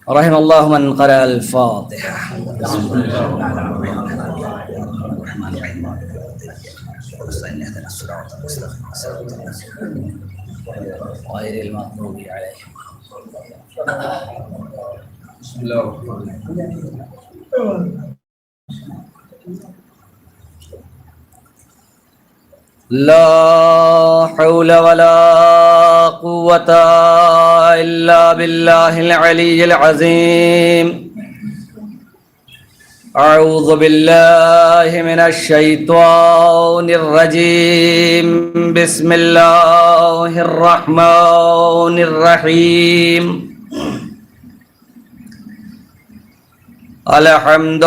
رحم الله من قرأ الفاتحة. غير المغضوب عليهم. بسم الله الرحمن الرحيم. لا حول ولا قوة إلا بالله العلي العظيم. أعوذ بالله من الشيطان الرجيم. بسم الله الرحمن الرحيم. الحمد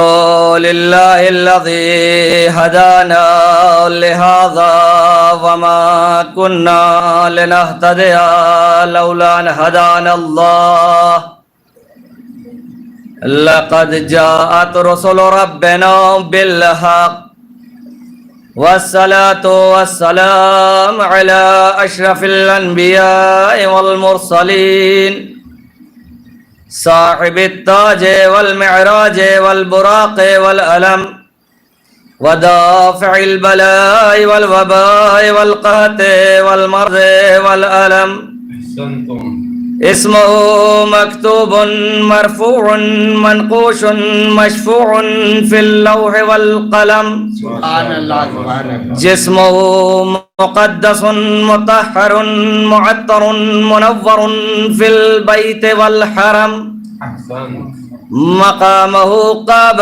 لله الذي هدانا لهذا وما كنا لنهتدي لولا أن هدانا الله. لقد جاءت رسل ربنا بالحق والصلاة والسلام على أشرف الأنبياء والمرسلين صاحب التاج والمعراج والبراق والألم ودافع البلاء والوباء والقهط والمرض والألم. أحسنتم. اسمه مكتوب مرفوع منقوش مشفوع في اللوح والقلم. سبحان الله سبحان الله. جسمه مقدس مطهر معطر منور في البيت والحرم. أحسنت. مقامه قاب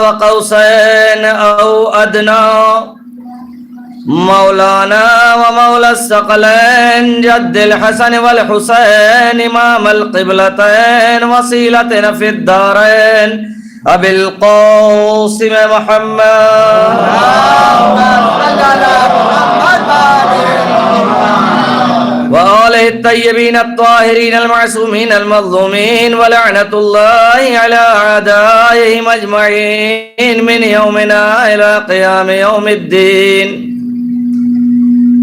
وقوسين أو أدنى. مولانا ومولى الثقلين جد الحسن والحسين إمام القبلتين وصيلتنا في الدارين أبي القاسم محمد وآله الطيبين الطاهرين المعصومين المظلومين ولعنة الله على أعدائهم أجمعين من يومنا إلى قيام يوم الدين.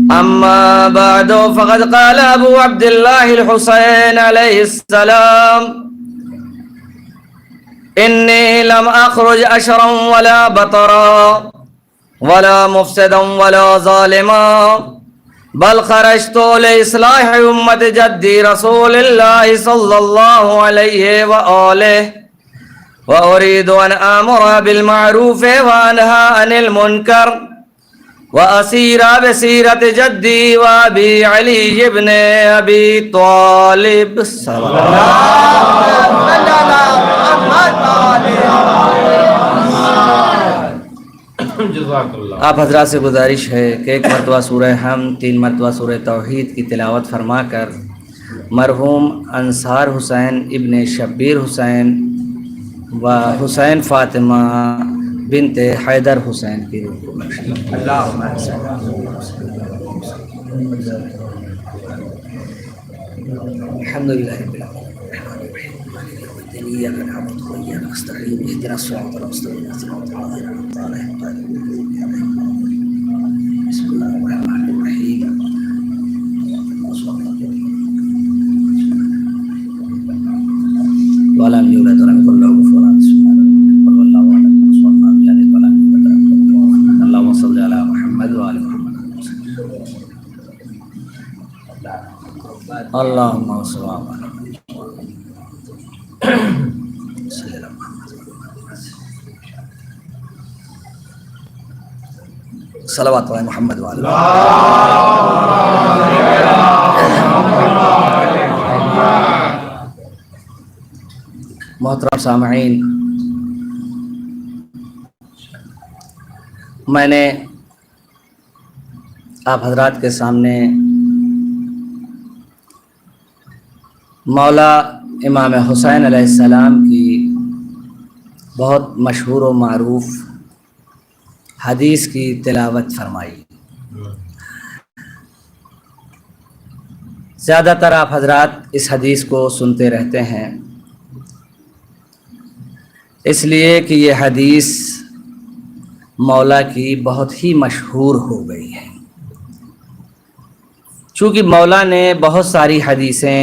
أما بعد فقد قال أبو عبد الله الحسين عليه السلام: إني لم أخرج أشرا ولا بطرا ولا مفسدا ولا ظالما بل خرجت لإصلاح أمة جدي رسول الله صلى الله عليه وآله وأريد أن آمر بالمعروف وأنهى عن المنكر وأسير بسيرة جدي وأبي علي بن أبي طالب صلى الله جزاک اللہ. آپ حضرات سے گزارش ہے کہ ایک مرتبہ سورہ حمد 3 مرتبہ سورہ توحید کی تلاوت فرما کر مرحوم انصار حسین ابن شبیر حسین و حسین فاطمہ بنت حیدر حسین کی روح کو بخشیں. الحمدللہ رب العالمین إياك نعبد وإياك نستعين اهدنا الصراط المستقيم صراط الذين أنعمت عليهم غير المغضوب عليهم. بسم الله الرحمن الرحيم. ولم يولد ولم يكن له كفوا أحد. قل هو الله أحد الله لم يلد ولم يولد ولم يكن له كفوا أحد. اللهم صل على محمد وآل محمد. اللهم صل على محمد. صلوات علی محمد وعلی محترم سامعین، میں نے آپ حضرات کے سامنے مولا امام حسین علیہ السلام کی بہت مشہور و معروف حدیث کی تلاوت فرمائی. زیادہ تر آپ حضرات اس حدیث کو سنتے رہتے ہیں، اس لیے کہ یہ حدیث مولا کی بہت ہی مشہور ہو گئی ہے. چونکہ مولا نے بہت ساری حدیثیں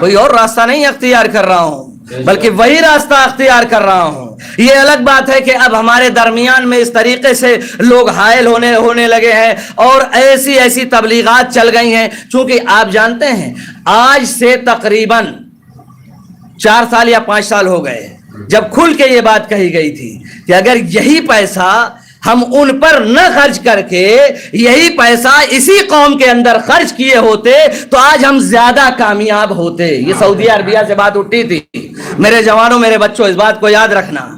کوئی اور راستہ نہیں اختیار کر رہا ہوں بلکہ وہی راستہ اختیار کر رہا ہوں. یہ الگ بات ہے کہ اب ہمارے درمیان میں اس طریقے سے لوگ حائل ہونے لگے ہیں اور ایسی تبلیغات چل گئی ہیں. چونکہ آپ جانتے ہیں آج سے تقریباً 4 سال یا 5 سال ہو گئے جب کھل کے یہ بات کہی گئی تھی کہ اگر یہی پیسہ ہم ان پر نہ خرچ کر کے یہی پیسہ اسی قوم کے اندر خرچ کیے ہوتے تو آج ہم زیادہ کامیاب ہوتے. یہ سعودی عربیہ سے بات اٹھی تھی. میرے جوانوں میرے بچوں اس بات کو یاد رکھنا,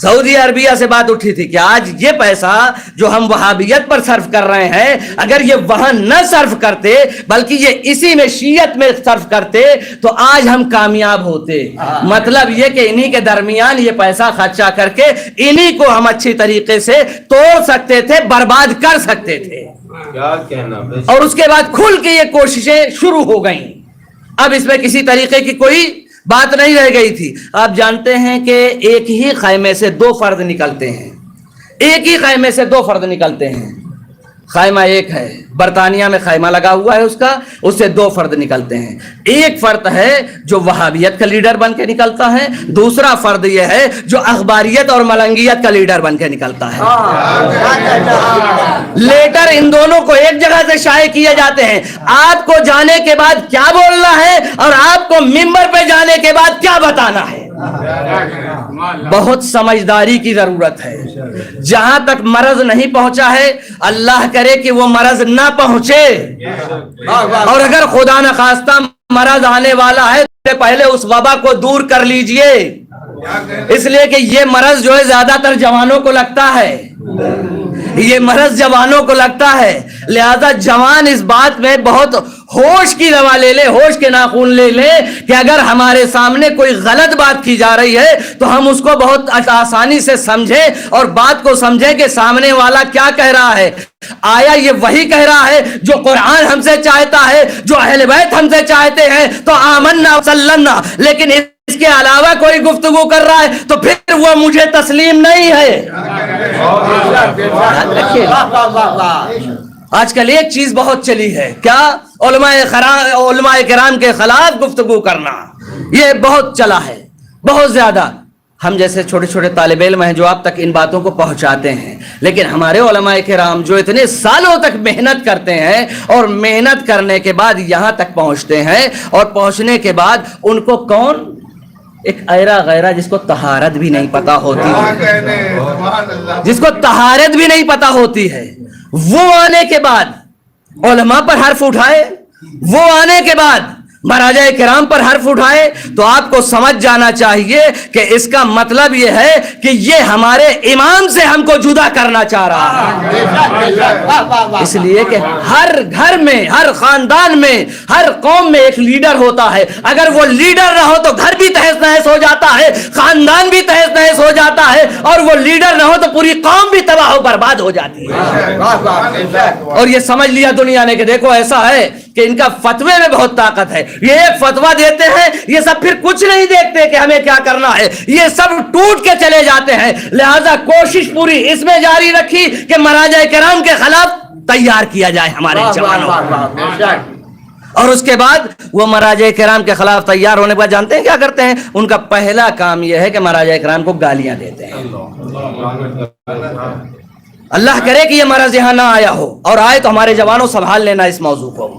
سعودی عربیہ سے بات اٹھی تھی کہ آج یہ پیسہ جو ہم وہابیت پر صرف کر رہے ہیں اگر یہ وہاں نہ صرف کرتے بلکہ یہ اسی میں شیعت میں صرف کرتے تو آج ہم کامیاب ہوتے. مطلب یہ کہ انہی کے درمیان یہ پیسہ خرچہ کر کے انہی کو ہم اچھی طریقے سے توڑ سکتے تھے, برباد کر سکتے تھے. کیا کہنا. اور اس کے بعد کھل کے یہ کوششیں شروع ہو گئیں. اب اس میں کسی طریقے کی کوئی بات نہیں رہ گئی تھی. آپ جانتے ہیں کہ ایک ہی خیمے سے 2 فرد نکلتے ہیں. ایک ہی خیمے سے 2 فرد نکلتے ہیں. خیمہ ایک ہے, برطانیہ میں خیمہ لگا ہوا ہے اس سے 2 فرد نکلتے ہیں. ایک فرد ہے جو وہابیت کا لیڈر بن کے نکلتا ہے, دوسرا فرد یہ ہے جو اخباریت اور ملنگیت کا لیڈر بن کے نکلتا ہے. لیٹر ان دونوں کو ایک جگہ سے شائع کیے جاتے ہیں. آپ کو جانے کے بعد کیا بولنا ہے اور آپ کو منبر پہ جانے کے بعد کیا بتانا ہے. بہت سمجھداری کی ضرورت ہے. جہاں تک مرض نہیں پہنچا ہے اللہ کرے کہ وہ مرض نہ پہنچے, اور اگر خدا نخواستہ مرض آنے والا ہے تو پہلے اس وبا کو دور کر لیجئے. اس لیے کہ یہ مرض جو ہے زیادہ تر جوانوں کو لگتا ہے, یہ مرض جوانوں کو لگتا ہے. لہذا جوان اس بات میں بہت ہوش کی دوا لے لے, ہوش کے ناخون لے لے کہ اگر ہمارے سامنے کوئی غلط بات کی جا رہی ہے تو ہم اس کو بہت آسانی سے سمجھیں اور بات کو سمجھیں کہ سامنے والا کیا کہہ رہا ہے. آیا یہ وہی کہہ رہا ہے جو قرآن ہم سے چاہتا ہے, جو اہل بیت ہم سے چاہتے ہیں تو آمنا وسلمنا, لیکن اس کے علاوہ کوئی گفتگو کر رہا ہے تو پھر وہ مجھے تسلیم نہیں ہے. آج کل ایک چیز بہت چلی ہے, کیا؟ علماء کرام کے خلاف گفتگو کرنا. یہ بہت چلا ہے, بہت زیادہ. ہم جیسے چھوٹے چھوٹے طالب علم ہیں جو آپ تک ان باتوں کو پہنچاتے ہیں, لیکن ہمارے علماء کرام جو اتنے سالوں تک محنت کرتے ہیں اور محنت کرنے کے بعد یہاں تک پہنچتے ہیں, اور پہنچنے کے بعد ان کو کون ایک ایرا غیرہ جس کو طہارت بھی نہیں پتا ہوتی ہے, جس کو طہارت بھی نہیں پتا ہوتی ہے, وہ آنے کے بعد علماء پر حرف اٹھائے, وہ آنے کے بعد مہاراجہ کرام پر حرف اٹھائے, تو آپ کو سمجھ جانا چاہیے کہ اس کا مطلب یہ ہے کہ یہ ہمارے امام سے ہم کو جدا کرنا چاہ رہا ہے. اس لیے کہ ہر گھر میں, ہر خاندان میں, ہر قوم میں ایک لیڈر ہوتا ہے. اگر وہ لیڈر نہ ہو تو گھر بھی تہس نہس ہو جاتا ہے, خاندان بھی تہس نہس ہو جاتا ہے, اور وہ لیڈر نہ ہو تو پوری قوم بھی تباہ و برباد ہو جاتی ہے. اور یہ سمجھ لیا دنیا نے کہ دیکھو ایسا ہے کہ ان کا فتوے میں بہت طاقت ہے. یہ ایک فتویٰ دیتے ہیں, یہ سب پھر کچھ نہیں دیکھتے کہ ہمیں کیا کرنا ہے, یہ سب ٹوٹ کے چلے جاتے ہیں. لہذا کوشش پوری اس میں جاری رکھی کہ مہاراجہ کرام کے خلاف تیار کیا جائے ہمارے جوانوں. اور اس کے بعد وہ مہاراجہ کرام کے خلاف تیار ہونے پر جانتے ہیں کیا کرتے ہیں؟ ان کا پہلا کام یہ ہے کہ مہاراجہ کرام کو گالیاں دیتے ہیں. اللہ کرے کہ یہ مرض یہاں نہ آیا ہو, اور آئے تو ہمارے جوانوں سنبھال لینا اس موضوع کو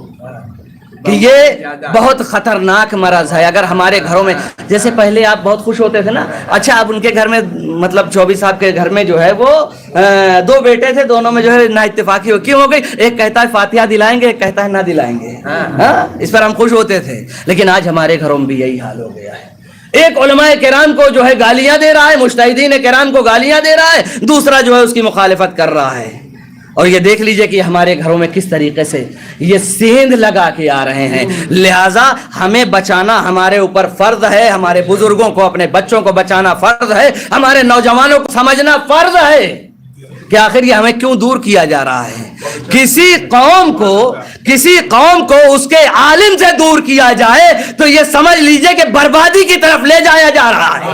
کہ یہ بہت خطرناک مرض ہے. اگر ہمارے گھروں میں, جیسے پہلے آپ بہت خوش ہوتے تھے نا, اچھا اب ان کے گھر میں مطلب چوبی صاحب کے گھر میں جو ہے وہ 2 بیٹے تھے, دونوں میں جو ہے نا اتفاقی ہو کیوں ہو گئی, ایک کہتا ہے فاتحہ دلائیں گے, ایک کہتا ہے نہ دلائیں گے. اس پر ہم خوش ہوتے تھے, لیکن آج ہمارے گھروں میں بھی یہی حال ہو گیا ہے. ایک علماء کرام کو جو ہے گالیاں دے رہا ہے, مجتہدین کرام کو گالیاں دے رہا ہے, دوسرا جو ہے اس کی مخالفت کر رہا ہے. اور یہ دیکھ لیجئے کہ ہمارے گھروں میں کس طریقے سے یہ سیندھ لگا کے آ رہے ہیں. لہٰذا ہمیں بچانا ہمارے اوپر فرض ہے, ہمارے بزرگوں کو, اپنے بچوں کو بچانا فرض ہے, ہمارے نوجوانوں کو سمجھنا فرض ہے کہ آخر یہ ہمیں کیوں دور کیا جا رہا ہے. کسی قوم کو اس کے عالم سے دور کیا جائے تو یہ سمجھ لیجئے کہ بربادی کی طرف لے جایا جا رہا ہے.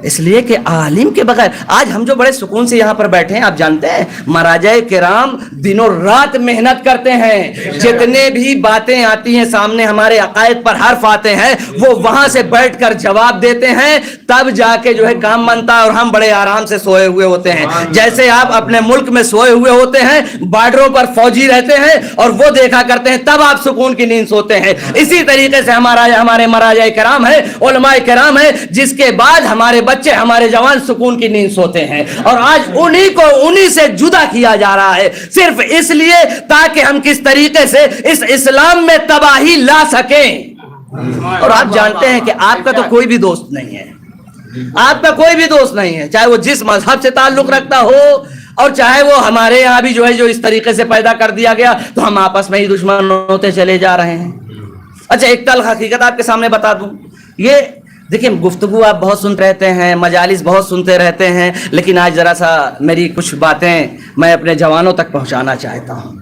اس لیے کہ عالم کے بغیر آج ہم جو بڑے سکون سے یہاں پر بیٹھے ہیں، آپ جانتے ہیں مراجع کرام دنوں رات محنت کرتے ہیں، جتنے بھی باتیں آتی ہیں سامنے ہمارے عقائد پر حرف آتے ہیں وہ وہاں سے بیٹھ کر جواب دیتے ہیں، تب جا کے جو ہے کام بنتا ہے، اور ہم بڑے آرام سے سوئے ہوئے ہوتے ہیں۔ جیسے آپ اپنے ملک میں سوئے ہوئے ہوتے ہیں، بارڈروں پر فوجی رہتے ہیں اور وہ دیکھا کرتے ہیں، تب آپ سکون کی نیند سوتے ہیں۔ اسی طریقے سے ہمارے مراجع کرام ہیں، علماء کرام ہیں، جس کے بعد ہمارے بچے، ہمارے جوان سکون کی نیند سوتے ہیں، اور آج انہی سے جدا کیا جا رہا ہے، صرف اس لیے تاکہ ہم کس طریقے سے اس اسلام میں تباہی لا سکیں۔ اور آپ جانتے ہیں کہ آپ کا تو کوئی بھی دوست نہیں ہے، آپ کا کوئی بھی دوست نہیں ہے، چاہے وہ جس مذہب سے تعلق رکھتا ہو، اور چاہے وہ ہمارے یہاں بھی جو ہے جو اس طریقے سے پیدا کر دیا گیا، تو ہم آپس میں ہی دشمن ہوتے چلے جا رہے ہیں۔ اچھا ایک تلخ حقیقت آپ کے سامنے بتا دوں، یہ دیکھیں گفتگو آپ بہت سنتے رہتے ہیں، مجالس بہت سنتے رہتے ہیں، لیکن آج ذرا سا میری کچھ باتیں میں اپنے جوانوں تک پہنچانا چاہتا ہوں۔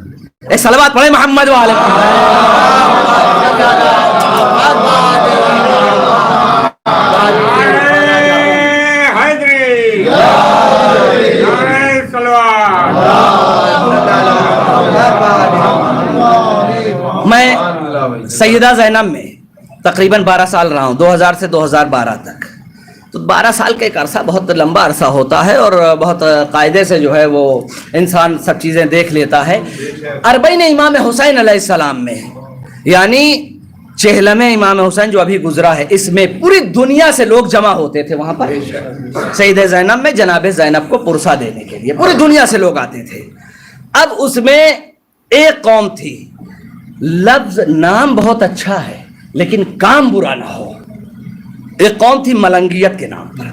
ایک صلوات پڑھیں محمد والے میں سیدہ زینب میں تقریباً 12 سال رہا ہوں، 2000 سے 2012 تک۔ تو 12 سال کا ایک عرصہ بہت لمبا عرصہ ہوتا ہے، اور بہت قاعدے سے جو ہے وہ انسان سب چیزیں دیکھ لیتا ہے۔ اربعین امام حسین علیہ السلام میں، یعنی چہلم امام حسین جو ابھی گزرا ہے، اس میں پوری دنیا سے لوگ جمع ہوتے تھے وہاں پر سیدہ زینب میں، جناب زینب کو پرسا دینے کے لیے پوری دنیا سے لوگ آتے تھے۔ اب اس میں ایک قوم تھی، لفظ نام بہت اچھا ہے لیکن کام برا نہ ہو، ایک قوم تھی ملنگیت کے نام پر،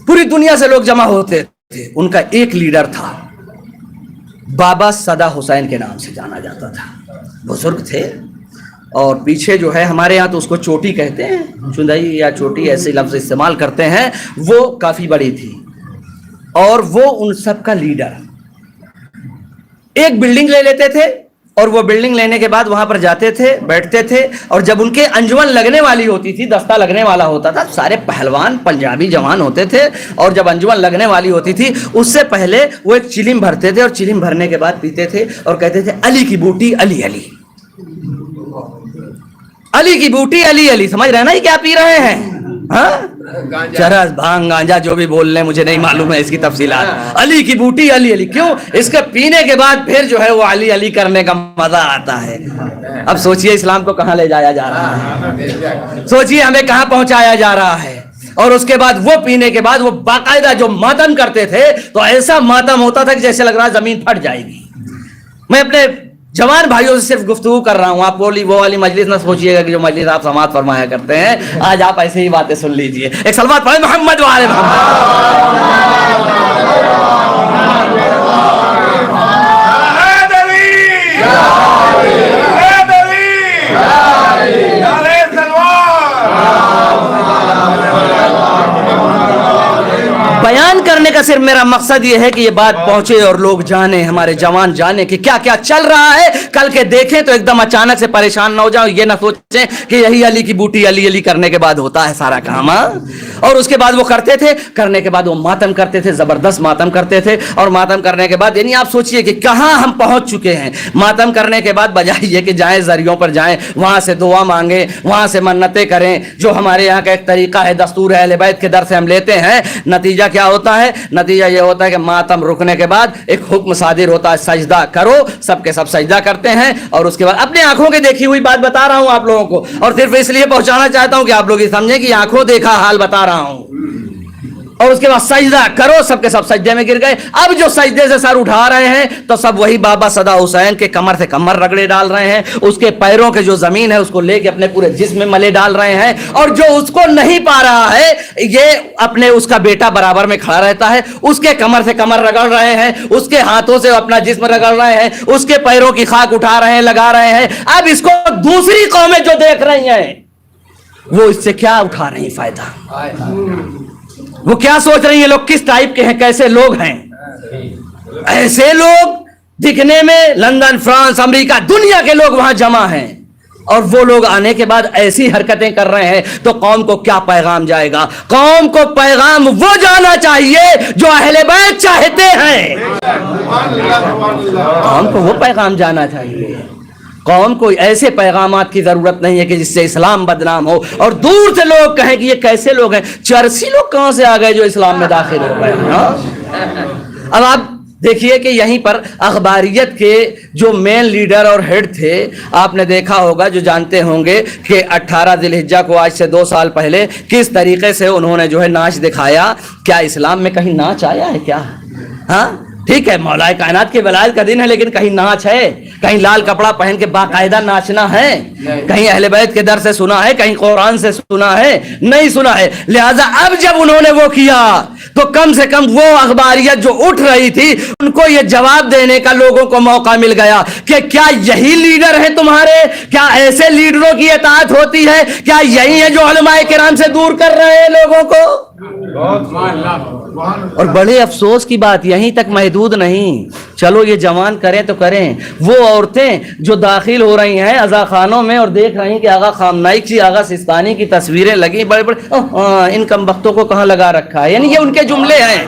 پوری دنیا سے لوگ جمع ہوتے تھے۔ ان کا ایک لیڈر تھا، بابا صدا حسین کے نام سے جانا جاتا تھا، بزرگ تھے، اور پیچھے جو ہے ہمارے ہاں تو اس کو چوٹی کہتے ہیں، چندئی یا چوٹی ایسے لفظ استعمال کرتے ہیں، وہ کافی بڑی تھی، اور وہ ان سب کا لیڈر۔ ایک بلڈنگ لے لیتے تھے، اور وہ بلڈنگ لینے کے بعد وہاں پر جاتے تھے، بیٹھتے تھے، اور جب ان کے انجمن لگنے والی ہوتی تھی، دستہ لگنے والا ہوتا تھا، سارے پہلوان پنجابی جوان ہوتے تھے، اور جب انجمن لگنے والی ہوتی تھی اس سے پہلے وہ ایک چلم بھرتے تھے، اور چلم بھرنے کے بعد پیتے تھے اور کہتے تھے علی کی بوٹی علی علی، علی کی بوٹی علی علی۔ سمجھ رہے نا یہ کیا پی رہے ہیں؟ ہاں چرس بھانگ گانجا جو بھی بول لیں، مجھے نہیں معلوم ہے اس کی تفصیلات۔ علی کی بوٹی علی علی، کیوں؟ اس کے پینے کے بعد پھر جو ہے وہ علی علی کرنے کا مزہ آتا ہے۔ اب سوچئے اسلام کو کہاں لے جایا جا رہا ہے، سوچئے ہمیں کہاں پہنچایا جا رہا ہے۔ اور اس کے بعد وہ پینے کے بعد وہ باقاعدہ جو ماتم کرتے تھے، تو ایسا ماتم ہوتا تھا کہ جیسے لگ رہا زمین پھٹ جائے گی۔ میں اپنے جوان بھائیوں سے صرف گفتگو کر رہا ہوں، آپ وہ والی مجلس نہ سوچئے گا کہ جو مجلس آپ سماعت فرمایا کرتے ہیں، آج آپ ایسے ہی باتیں سن لیجئے۔ ایک صلوات پڑھیں محمد وعلى بیان کرنے کا صرف میرا مقصد یہ ہے کہ یہ بات پہنچے اور لوگ جانیں، ہمارے جوان جانیں کہ کیا کیا چل رہا ہے، کل کے دیکھیں تو ایک دم اچانک سے پریشان نہ ہو جاؤ، یہ نہ سوچیں کہ یہی علی کی بوٹی علی علی کرنے کے بعد ہوتا ہے سارا کام۔ اور اس کے بعد وہ کرتے تھے، کرنے کے بعد وہ ماتم کرتے تھے، زبردست ماتم کرتے تھے، اور ماتم کرنے کے بعد یعنی آپ سوچئے کہ کہاں ہم پہنچ چکے ہیں۔ ماتم کرنے کے بعد بجائے یہ کہ جائیں زریوں پر جائیں، وہاں سے دعا مانگیں، وہاں سے منتیں کریں، جو ہمارے یہاں کا ایک طریقہ ہے، دستور ہے، اہل بیت کے در سے ہم لیتے ہیں، نتیجہ کیا ہوتا ہے؟ نتیجہ یہ ہوتا ہے کہ ماتم رکنے کے بعد ایک حکم صادر ہوتا ہے، سجدہ کرو، سب کے سب سجدہ کرتے ہیں، اور اس کے بعد اپنے آنکھوں کے دیکھی ہوئی بات بتا رہا ہوں آپ لوگوں کو، اور صرف اس لیے پہنچانا چاہتا ہوں کہ آپ لوگ یہ سمجھیں کہ آنکھوں دیکھا حال بتا رہا ہوں۔ اور اس کے بعد سجدہ کرو، سب کے سب سجدے میں گر گئے۔ اب جو سجدے سے سر اٹھا رہے ہیں تو سب وہی بابا صدا حسین کے کمر سے کمر رگڑے ڈال رہے ہیں، اس کے پیروں کے جو زمین ہے اس کو لے کے اپنے پورے جسم میں ملے ڈال رہے ہیں، اور جو اس کو نہیں پا رہا ہے یہ اپنے اس کا بیٹا برابر میں کھڑا رہتا ہے، اس کے کمر سے کمر رگڑ رہے ہیں، اس کے ہاتھوں سے اپنا جسم رگڑ رہے ہیں، اس کے پیروں کی خاک اٹھا رہے ہیں، لگا رہے ہیں۔ اب اس کو دوسری قومیں جو دیکھ رہی ہیں وہ اس سے کیا اٹھا رہی ہیں فائدہ، وہ کیا سوچ رہی ہیں لوگ کس ٹائپ کے ہیں، کیسے لوگ ہیں۔ ایسے لوگ دکھنے میں لندن، فرانس، امریکہ، دنیا کے لوگ وہاں جمع ہیں، اور وہ لوگ آنے کے بعد ایسی حرکتیں کر رہے ہیں تو قوم کو کیا پیغام جائے گا؟ قوم کو پیغام وہ جانا چاہیے جو اہل بیت چاہتے ہیں، قوم کو وہ پیغام جانا چاہیے۔ قوم کو ایسے پیغامات کی ضرورت نہیں ہے کہ جس سے اسلام بدنام ہو اور دور سے لوگ کہیں کہ یہ کیسے لوگ ہیں، چرسی لوگ کہاں سے آ گئے جو اسلام میں داخل ہو گئے ہیں۔ اب آپ دیکھیے کہ یہیں پر اخباریت کے جو مین لیڈر اور ہیڈ تھے، آپ نے دیکھا ہوگا، جو جانتے ہوں گے کہ 18 ذی الحجہ کو آج سے 2 سال پہلے کس طریقے سے انہوں نے جو ہے ناچ دکھایا۔ کیا اسلام میں کہیں ناچ آیا ہے کیا؟ ہاں ٹھیک ہے، مولا کائنات کے ولادت کا دن ہے، لیکن کہیں ناچ ہے؟ کہیں لال کپڑا پہن کے باقاعدہ ناچنا ہے؟ کہیں اہل بیت کے در سے سنا ہے؟ کہیں قرآن سے سنا ہے؟ نہیں سنا ہے۔ لہذا اب جب انہوں نے وہ کیا تو کم سے کم وہ اخباریت جو اٹھ رہی تھی ان کو یہ جواب دینے کا لوگوں کو موقع مل گیا کہ کیا یہی لیڈر ہیں تمہارے؟ کیا ایسے لیڈروں کی اطاعت ہوتی ہے؟ کیا یہی ہے جو علماء کرام سے دور کر رہے ہیں لوگوں کو؟ اور بڑے افسوس کی بات یہیں تک محدود نہیں، چلو یہ جوان کریں تو کریں، وہ عورتیں جو داخل ہو رہی ہیں عزا خانوں میں اور دیکھ رہی ہیں کہ آغا خامنائی کی، آغا سستانی کی تصویریں لگی بڑے بڑے، ان کم بختوں کو کہاں لگا رکھا ہے؟ یعنی یہ ان کے جملے ہیں،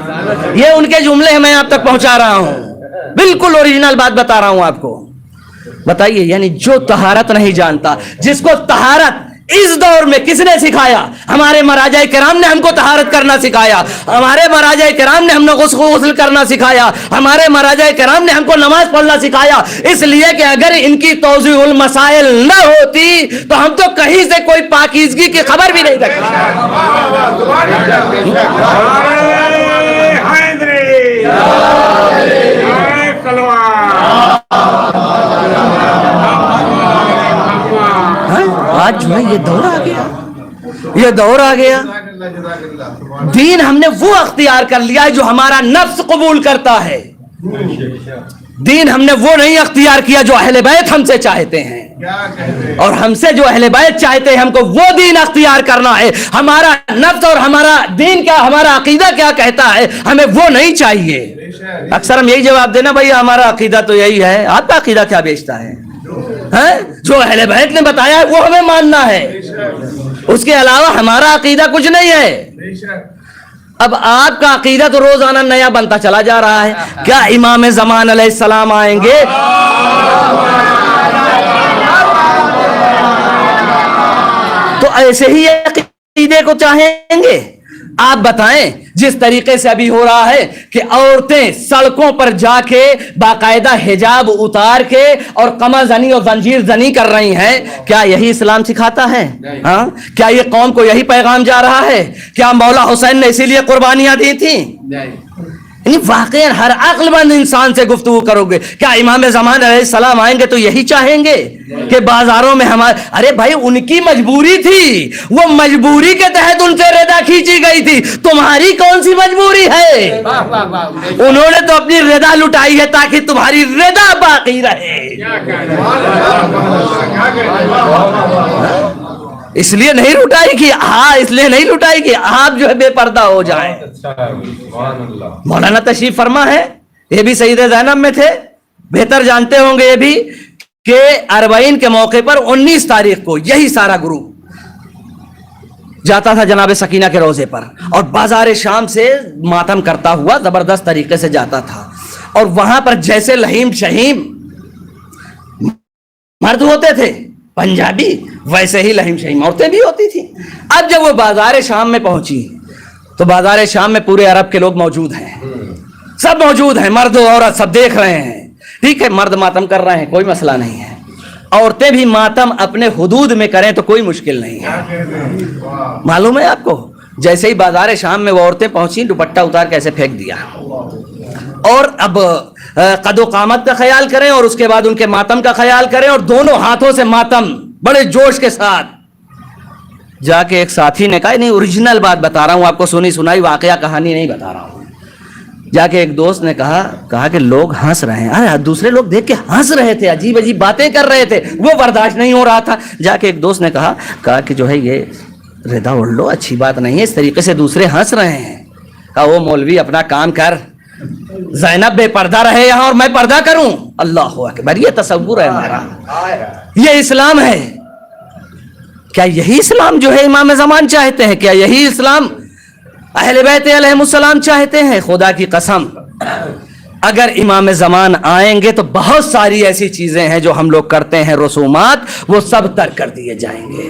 یہ ان کے جملے ہیں، میں آپ تک پہنچا رہا ہوں، بالکل اوریجنل بات بتا رہا ہوں آپ کو۔ بتائیے، یعنی جو طہارت نہیں جانتا، جس کو طہارت اس دور میں کس نے سکھایا؟ ہمارے مراجع کرام نے ہم کو طہارت کرنا سکھایا، ہمارے مراجع کرام نے ہم نے غسل کرنا سکھایا، ہمارے مراجع کرام نے ہم کو نماز پڑھنا سکھایا، اس لیے کہ اگر ان کی توضیح المسائل نہ ہوتی تو ہم تو کہیں سے کوئی پاکیزگی کی خبر بھی نہیں رکھتے۔ آج جو ہے یہ دور آ گیا، یہ دور آ گیا، دین ہم نے وہ اختیار کر لیا ہے جو ہمارا نفس قبول کرتا ہے، دین ہم نے وہ نہیں اختیار کیا جو اہل بیت ہم سے چاہتے ہیں، اور ہم سے جو اہل بیت چاہتے ہیں ہم کو وہ دین اختیار کرنا ہے۔ ہمارا نفس اور ہمارا دین کیا، ہمارا عقیدہ کیا کہتا ہے، ہمیں وہ نہیں چاہیے۔ اکثر ہم یہی جواب دینا، بھائی ہمارا عقیدہ تو یہی ہے، آپ کا عقیدہ کیا بیچتا ہے؟ جو اہل بیت نے بتایا ہے وہ ہمیں ماننا ہے، اس کے علاوہ ہمارا عقیدہ کچھ نہیں ہے۔ اب آپ کا عقیدہ تو روزانہ نیا بنتا چلا جا رہا ہے۔ کیا امام زمان علیہ السلام آئیں گے؟ تو ایسے ہی عقیدے کو چاہیں گے؟ آپ بتائیں، جس طریقے سے ابھی ہو رہا ہے کہ عورتیں سڑکوں پر جا کے باقاعدہ حجاب اتار کے اور قمع زنی اور زنجیر زنی کر رہی ہیں، کیا یہی اسلام سکھاتا ہے؟ ہاں، کیا یہ قوم کو یہی پیغام جا رہا ہے؟ کیا مولا حسین نے اسی لیے قربانیاں دی تھیں؟ یعنی واقعی ہر عقل مند انسان سے گفتگو کرو گے، کیا امام زمان علیہ السلام آئیں گے تو یہی چاہیں گے کہ بازاروں میں ہمارے، ارے بھائی ان کی مجبوری تھی، وہ مجبوری کے تحت ان سے رضا کھینچی گئی تھی، تمہاری کون سی مجبوری ہے؟ انہوں نے تو اپنی رضا لٹائی ہے تاکہ تمہاری رضا باقی رہے، اس لیے نہیں لٹائی کہ اس لیے نہیں لٹائی کہ آپ جو ہے بے پردہ ہو جائیں۔ مولانا تشریف فرما ہے، یہ بھی سید زینب میں تھے، بہتر جانتے ہوں گے یہ بھی کہ 40 کے موقع پر 19 تاریخ کو یہی سارا گروپ جاتا تھا جناب سکینہ کے روزے پر، اور بازار شام سے ماتم کرتا ہوا زبردست طریقے سے جاتا تھا، اور وہاں پر جیسے لہیم شہیم مرد ہوتے تھے پنجابی، ویسے ہی لہیم شہیم عورتیں بھی ہوتی تھی۔ اب جب وہ بازار شام میں پہنچی تو بازار شام میں پورے عرب کے لوگ موجود ہیں، سب موجود ہیں، مرد و عورت سب دیکھ رہے ہیں، ٹھیک ہے، مرد ماتم کر رہے ہیں، کوئی مسئلہ نہیں ہے، عورتیں بھی ماتم اپنے حدود میں کریں تو کوئی مشکل نہیں ہے۔ معلوم ہے آپ کو، جیسے ہی بازار شام میں وہ عورتیں پہنچی، دوپٹہ اتار کے ایسے پھینک دیا، اور اب قد و قامت کا خیال کریں اور اس کے بعد ان کے ماتم کا خیال کریں، اور دونوں ہاتھوں سے ماتم بڑے جوش کے ساتھ جا کے ایک ساتھی نے کہا، نہیں اوریجنل بات بتا رہا ہوں آپ کو، سنی سنائی واقعہ کہانی نہیں بتا رہا ہوں، جا کے ایک دوست نے کہا کہ لوگ ہنس رہے ہیں، دوسرے لوگ دیکھ کے ہنس رہے تھے، عجیب عجیب باتیں کر رہے تھے، وہ برداشت نہیں ہو رہا تھا، جا کے ایک دوست نے کہا کہ جو ہے یہ ردا اڑ لو، اچھی بات نہیں ہے، اس طریقے سے دوسرے ہنس رہے ہیں۔ کہا وہ مولوی اپنا کام کر، زینب بے پردہ رہے یہاں اور میں پردہ کروں، اللہ اکبر، یہ تصور ہے ہمارا، یہ اسلام ہے، کیا یہی اسلام جو ہے امام زمان چاہتے ہیں؟ کیا یہی اسلام اہل بیت علیہم السلام چاہتے ہیں؟ خدا کی قسم اگر امام زمان آئیں گے تو بہت ساری ایسی چیزیں ہیں جو ہم لوگ کرتے ہیں رسومات، وہ سب ترک کر دیے جائیں گے،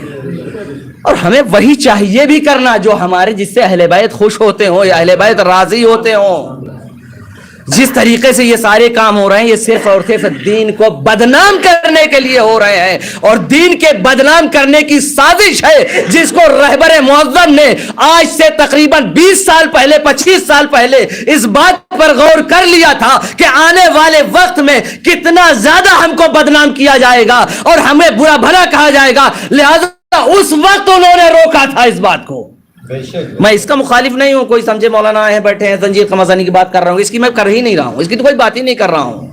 اور ہمیں وہی چاہیے بھی کرنا جو ہمارے، جس سے اہل بیت خوش ہوتے ہوں یا اہل بیت راضی ہوتے ہوں۔ جس طریقے سے یہ سارے کام ہو رہے ہیں، یہ صرف اور صرف دین کو بدنام کرنے کے لیے ہو رہے ہیں، اور دین کے بدنام کرنے کی سازش ہے جس کو رہبر معظم نے آج سے تقریباً 20 سال پہلے، 25 سال پہلے اس بات پر غور کر لیا تھا کہ آنے والے وقت میں کتنا زیادہ ہم کو بدنام کیا جائے گا اور ہمیں برا بھلا کہا جائے گا، لہذا اس وقت انہوں نے روکا تھا اس بات کو۔ میں اس کا مخالف نہیں ہوں، کوئی سمجھے مولانا آئے بیٹھے ہیں زنجیر قمازانی کی بات کر رہا ہوں، اس کی میں کر ہی نہیں رہا ہوں، اس کی تو کوئی بات ہی نہیں کر رہا ہوں،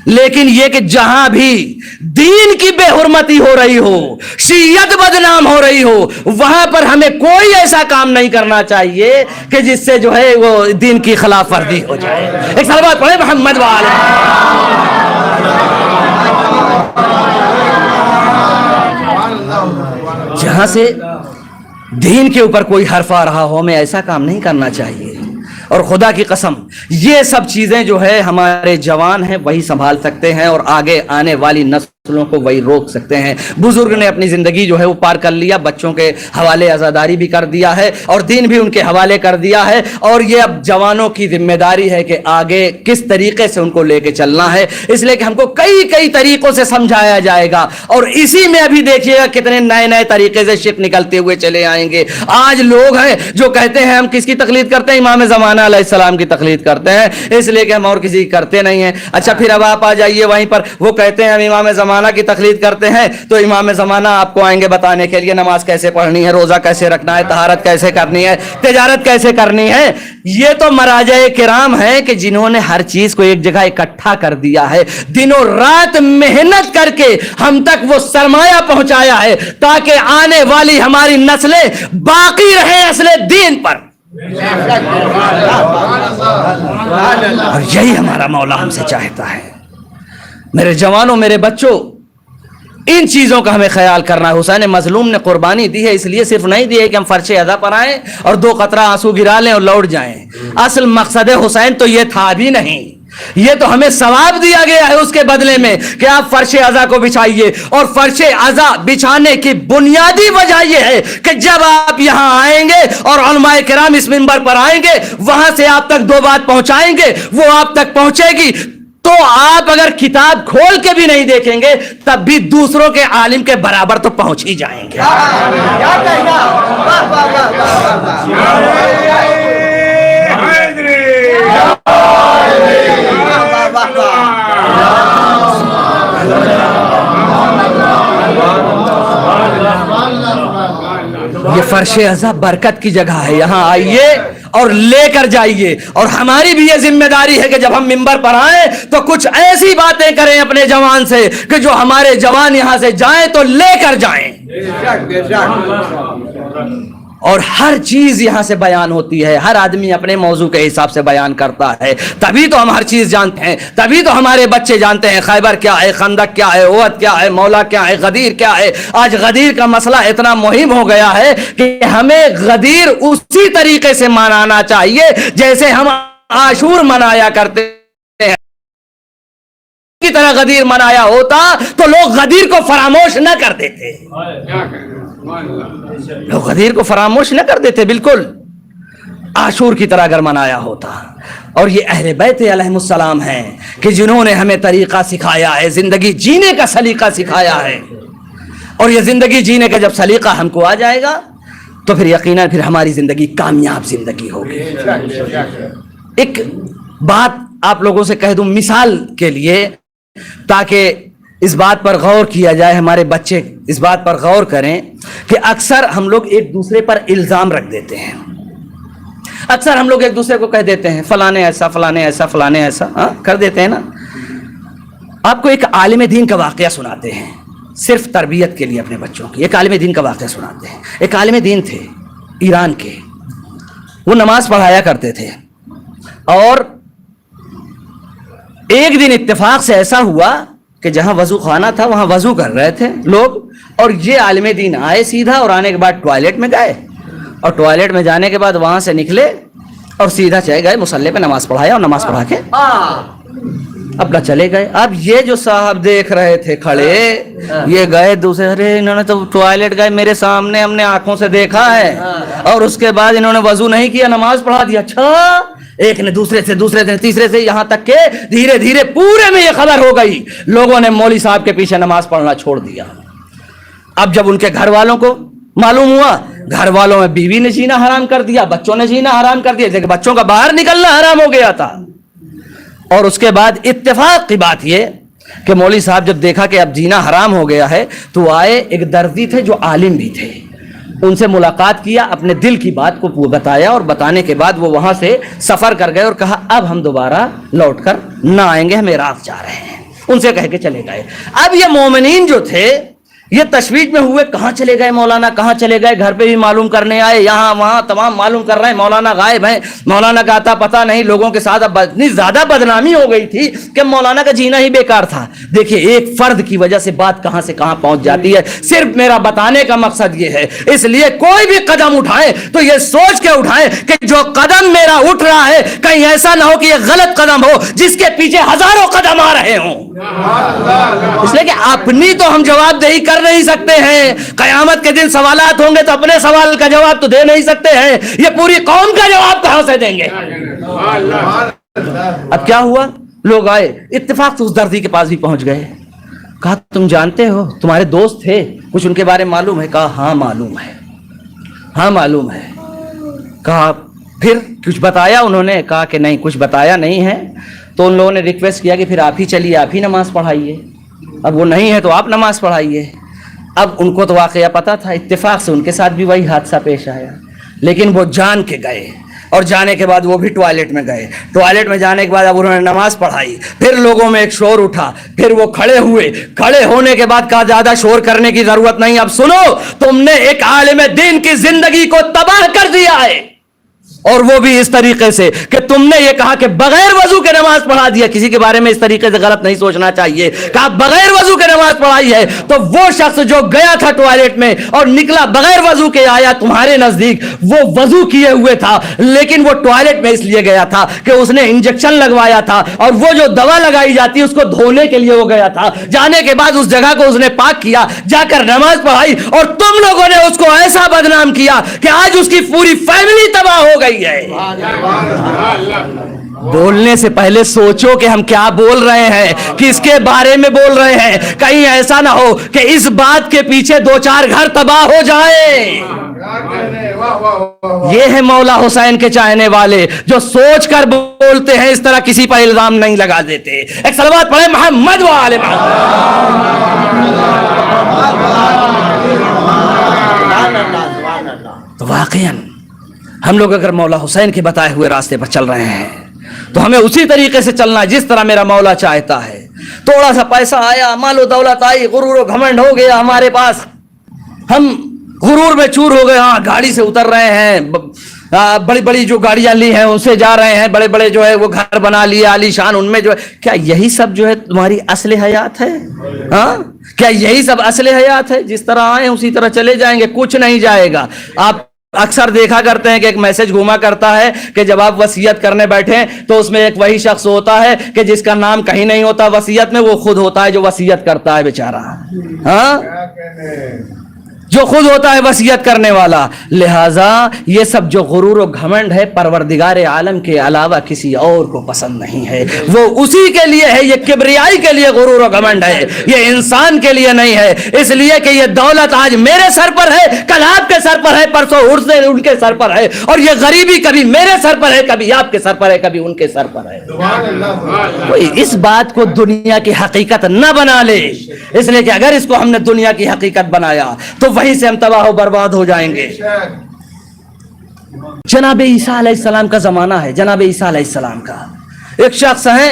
لیکن یہ کہ جہاں بھی دین کی بے حرمتی ہو رہی ہو، شیعت بدنام ہو رہی ہو، وہاں پر ہمیں کوئی ایسا کام نہیں کرنا چاہیے کہ جس سے جو ہے وہ دین کی خلاف ورزی ہو جائے۔ ایک صلوات پڑھیں محمد وآلہ۔ جہاں سے دین کے اوپر کوئی حرف آ رہا ہو، ہمیں ایسا کام نہیں کرنا چاہیے، اور خدا کی قسم یہ سب چیزیں جو ہے ہمارے جوان ہیں وہی سنبھال سکتے ہیں، اور آگے آنے والی نسلوں کو وہی روک سکتے ہیں۔ بزرگ نے اپنی زندگی جو ہے وہ پار کر لیا، بچوں کے حوالے عزاداری بھی کر دیا ہے اور دین بھی ان کے حوالے کر دیا ہے، اور یہ اب جوانوں کی ذمہ داری ہے کہ آگے کس طریقے سے ان کو لے کے چلنا ہے، اس لیے کہ ہم کو کئی طریقوں سے سمجھایا جائے گا، اور اسی میں ابھی دیکھیے گا کتنے نئے طریقے سے شرک نکلتے ہوئے چلے آئیں گے۔ آج لوگ ہیں جو کہتے ہیں ہم کس کی تقلید کرتے ہیں؟ امام زمانہ علیہ السلام کی تقلید کرتے ہیں، اس لیے کہ ہم اور کسی کی کرتے نہیں ہیں۔ اچھا پھر اب آپ آ جائیے وہیں پر، وہ کہتے ہیں ہم امام زمانہ کی تقلید کرتے ہیں، تو امام زمانہ آپ کو آئیں گے بتانے کے لیے نماز کیسے پڑھنی ہے، روزہ کیسے رکھنا ہے، طہارت کیسے کرنی ہے، تجارت کیسے کرنی ہے۔ یہ تو مراجع کرام ہیں کہ جنہوں نے ہر چیز کو ایک جگہ اکٹھا کر دیا ہے، دنوں رات محنت کر کے ہم تک وہ سرمایہ پہنچایا ہے تاکہ آنے والی ہماری نسلیں باقی رہیں اصل دین پر، اور یہی ہمارا مولا ہم سے چاہتا ہے۔ میرے جوانوں، میرے بچوں، ان چیزوں کا ہمیں خیال کرنا ہے۔ حسین مظلوم نے قربانی دی ہے، اس لیے صرف نہیں دی ہے کہ ہم فرش ادا پر آئیں اور 2 قطرہ آنسو گرا لیں اور لوٹ جائیں، اصل مقصد حسین تو یہ تھا بھی نہیں، یہ تو ہمیں ثواب دیا گیا ہے اس کے بدلے میں کہ آپ فرش عزا کو بچھائیے، اور فرش عزا بچھانے کی بنیادی وجہ یہ ہے کہ جب آپ یہاں آئیں گے اور علماء کرام اس منبر پر آئیں گے، وہاں سے آپ تک 2 بات پہنچائیں گے، وہ آپ تک پہنچے گی تو آپ اگر کتاب کھول کے بھی نہیں دیکھیں گے تب بھی دوسروں کے عالم کے برابر تو پہنچ ہی جائیں گے۔ یہ فرش عزا برکت کی جگہ ہے، یہاں آئیے اور لے کر جائیے، اور ہماری بھی یہ ذمہ داری ہے کہ جب ہم منبر پر آئیں تو کچھ ایسی باتیں کریں اپنے جوان سے کہ جو ہمارے جوان یہاں سے جائیں تو لے کر جائیں، اور ہر چیز یہاں سے بیان ہوتی ہے، ہر آدمی اپنے موضوع کے حساب سے بیان کرتا ہے، تبھی تو ہم ہر چیز جانتے ہیں، تبھی تو ہمارے بچے جانتے ہیں خیبر کیا ہے، خندق کیا ہے، احد کیا ہے، مولا کیا ہے، غدیر کیا ہے۔ آج غدیر کا مسئلہ اتنا مہم ہو گیا ہے کہ ہمیں غدیر اسی طریقے سے منانا چاہیے جیسے ہم عاشور منایا کرتے ہیں، کی طرح غدیر منایا ہوتا تو لوگ غدیر کو فراموش نہ کر دیتے، لوگ غدیر کو فراموش نہ کر دیتے، بالکل عاشور کی طرح اگر منایا ہوتا۔ اور یہ اہل بیت علیہم السلام ہیں کہ جنہوں نے ہمیں طریقہ سکھایا ہے، زندگی جینے کا سلیقہ سکھایا ہے، اور یہ زندگی جینے کا جب سلیقہ ہم کو آ جائے گا تو پھر یقیناً پھر ہماری زندگی کامیاب زندگی ہوگی۔ ایک بات آپ لوگوں سے کہہ دوں مثال کے لیے، تاکہ اس بات پر غور کیا جائے، ہمارے بچے اس بات پر غور کریں کہ اکثر ہم لوگ ایک دوسرے پر الزام رکھ دیتے ہیں، اکثر ہم لوگ ایک دوسرے کو کہہ دیتے ہیں فلانے ایسا، فلانے ایسا، فلانے ایسا، کر دیتے ہیں نا۔ آپ کو ایک عالم دین کا واقعہ سناتے ہیں، صرف تربیت کے لیے اپنے بچوں کی، ایک عالم دین کا واقعہ سناتے ہیں۔ ایک عالم دین تھے ایران کے، وہ نماز پڑھایا کرتے تھے، اور ایک دن اتفاق سے ایسا ہوا کہ جہاں وضو خانہ تھا وہاں وضو کر رہے تھے لوگ، اور یہ عالم دین آئے سیدھا، اور آنے کے بعد ٹوائلٹ میں گئے، اور ٹوائلٹ میں جانے کے بعد وہاں سے نکلے اور سیدھا چلے گئے مصلی پہ، نماز پڑھایا اور نماز پڑھا کے اپنا چلے گئے۔ اب یہ جو صاحب دیکھ رہے تھے کھڑے، یہ گئے دوسرے، ارے انہوں نے تو ٹوائلٹ گئے میرے سامنے، ہم نے آنکھوں سے دیکھا ہے، اور اس کے بعد انہوں نے وضو نہیں کیا، نماز پڑھا دیا۔ اچھا، ایک نے دوسرے سے تیسرے سے، یہاں تک کہ دھیرے دھیرے پورے میں یہ خبر ہو گئی، لوگوں نے مولوی صاحب کے پیچھے نماز پڑھنا چھوڑ دیا۔ اب جب ان کے گھر والوں کو معلوم ہوا، گھر والوں میں بیوی نے جینا حرام کر دیا، بچوں نے جینا حرام کر دیا، لیکن بچوں کا باہر نکلنا حرام ہو گیا تھا۔ اور اس کے بعد اتفاق کی بات یہ کہ مولوی صاحب جب دیکھا کہ اب جینا حرام ہو گیا ہے تو آئے، ایک دردی تھے جو عالم بھی تھے، ان سے ملاقات کیا، اپنے دل کی بات کو بتایا، اور بتانے کے بعد وہ وہاں سے سفر کر گئے اور کہا اب ہم دوبارہ لوٹ کر نہ آئیں گے، ہم عراق جا رہے ہیں، ان سے کہہ کے چلے گئے۔ اب یہ مومنین جو تھے یہ تشویش میں ہوئے، کہاں چلے گئے مولانا، کہاں چلے گئے، گھر پہ بھی معلوم کرنے آئے، یہاں وہاں تمام معلوم کر رہے ہیں، مولانا غائب ہیں، مولانا کا آتا پتہ نہیں، لوگوں کے ساتھ اب اتنی زیادہ بدنامی ہو گئی تھی کہ مولانا کا جینا ہی بیکار تھا۔ دیکھیے ایک فرد کی وجہ سے بات کہاں سے کہاں پہنچ جاتی ہے۔ صرف میرا بتانے کا مقصد یہ ہے، اس لیے کوئی بھی قدم اٹھائیں تو یہ سوچ کے اٹھائیں کہ جو قدم میرا اٹھ رہا ہے کہیں ایسا نہ ہو کہ یہ غلط قدم ہو جس کے پیچھے ہزاروں قدم آ رہے ہوں، اس لیے کہ اپنی تو ہم جواب دہی کر نہیں سکتے ہیں، قیامت کے دن سوالات ہوں گے تو اپنے سوال کا جواب تو دے نہیں سکتے ہیں، یہ پوری قوم کا جواب کہاں سے دیں گے؟ اب کیا ہوا، لوگ آئے، اتفاق سے اس دردی کے پاس بھی پہنچ گئے، کہا تم جانتے ہو، تمہارے دوست تھے، کچھ ان کے بارے میں معلوم ہے؟ کہا ہاں معلوم ہے، ہاں معلوم ہے۔ کہا پھر کچھ بتایا؟ انہوں نے کہا کہ نہیں کچھ بتایا نہیں ہے۔ تو ان لوگوں نے ریکویسٹ کیا کہ پھر آپ ہی چلیے، آپ ہی نماز پڑھائیے، اب وہ نہیں ہے تو آپ نماز پڑھائیے۔ اب ان کو تو واقعہ پتا تھا، اتفاق سے ان کے ساتھ بھی وہی حادثہ پیش آیا، لیکن وہ جان کے گئے، اور جانے کے بعد وہ بھی ٹوائلٹ میں گئے، ٹوائلٹ میں جانے کے بعد اب انہوں نے نماز پڑھائی، پھر لوگوں میں ایک شور اٹھا، پھر وہ کھڑے ہوئے، کھڑے ہونے کے بعد کہا زیادہ شور کرنے کی ضرورت نہیں، اب سنو، تم نے ایک عالم دین کی زندگی کو تباہ کر دیا ہے، اور وہ بھی اس طریقے سے کہ تم نے یہ کہا کہ بغیر وضو کے نماز پڑھا دیا۔ کسی کے بارے میں اس طریقے سے غلط نہیں سوچنا چاہیے، کہا بغیر وضو کے نماز پڑھائی ہے، تو وہ شخص جو گیا تھا ٹوائلٹ میں اور نکلا بغیر وضو کے آیا تمہارے نزدیک، وہ وضو کیے ہوئے تھا، لیکن وہ ٹوائلٹ میں اس لیے گیا تھا کہ اس نے انجیکشن لگوایا تھا، اور وہ جو دوا لگائی جاتی ہے اس کو دھونے کے لیے وہ گیا تھا، جانے کے بعد اس جگہ کو اس نے پاک کیا، جا کر نماز پڑھائی، اور تم لوگوں نے اس کو ایسا بدنام کیا کہ آج اس کی پوری فیملی تباہ ہو گئی ہے۔ بولنے سے پہلے سوچو کہ ہم کیا بول رہے ہیں، کس کے بارے میں بول رہے ہیں، کہیں ایسا نہ ہو کہ اس بات کے پیچھے دو چار گھر تباہ ہو جائے۔ یہ ہے مولا حسین کے چاہنے والے جو سوچ کر بولتے ہیں، اس طرح کسی پر الزام نہیں لگا دیتے۔ ایک صلوات پڑھے محمد و آل محمد۔ تو واقعاً ہم لوگ اگر مولا حسین کے بتائے ہوئے راستے پر چل رہے ہیں تو ہمیں اسی طریقے سے چلنا ہے جس طرح میرا مولا چاہتا ہے۔ تھوڑا سا پیسہ آیا، مال و دولت آئی، غرور و گھمنڈ ہو گیا ہمارے پاس، ہم غرور میں چور ہو گئے، ہاں گاڑی سے اتر رہے ہیں، بڑی بڑی جو گاڑیاں لی ہیں ان سے جا رہے ہیں، بڑے بڑے جو ہے وہ گھر بنا لیے عالی شان، ان میں جو ہے کیا یہی سب جو ہے تمہاری اصل حیات ہے؟ ہاں کیا یہی سب اصل حیات ہے؟ جس طرح آئے اسی طرح چلے جائیں گے، کچھ نہیں جائے گا۔ آپ اکثر دیکھا کرتے ہیں کہ ایک میسج گھوما کرتا ہے کہ جب آپ وصیت کرنے بیٹھیں تو اس میں ایک وہی شخص ہوتا ہے کہ جس کا نام کہیں نہیں ہوتا وصیت میں، وہ خود ہوتا ہے جو وصیت کرتا ہے بیچارہ، ہاں جو خود ہوتا ہے وصیت کرنے والا۔ لہذا یہ سب جو غرور و گھمنڈ ہے پروردگار عالم کے علاوہ کسی اور کو پسند نہیں ہے، وہ اسی کے لیے ہے، یہ کبریائی کے لیے غرور و گھمنڈ ہے، یہ انسان کے لیے نہیں ہے۔ اس لیے کہ یہ دولت آج میرے سر پر ہے، کل آپ کے سر پر ہے، پرسوں ان کے سر پر ہے، اور یہ غریبی کبھی میرے سر پر ہے، کبھی آپ کے سر پر ہے، کبھی ان کے سر پر ہے۔ کوئی اس بات کو دنیا کی حقیقت نہ بنا لے، اس لیے کہ اگر اس کو ہم نے دنیا کی حقیقت بنایا تو وہیں سے ہم تباہ و برباد ہو جائیں گے۔ جناب عیسیٰ علیہ السلام کا زمانہ ہے، جناب عیسیٰ علیہ السلام کا ایک شخص ہیں،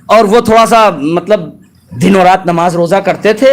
اور وہ تھوڑا سا مطلب دن و رات نماز روزہ کرتے تھے،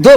2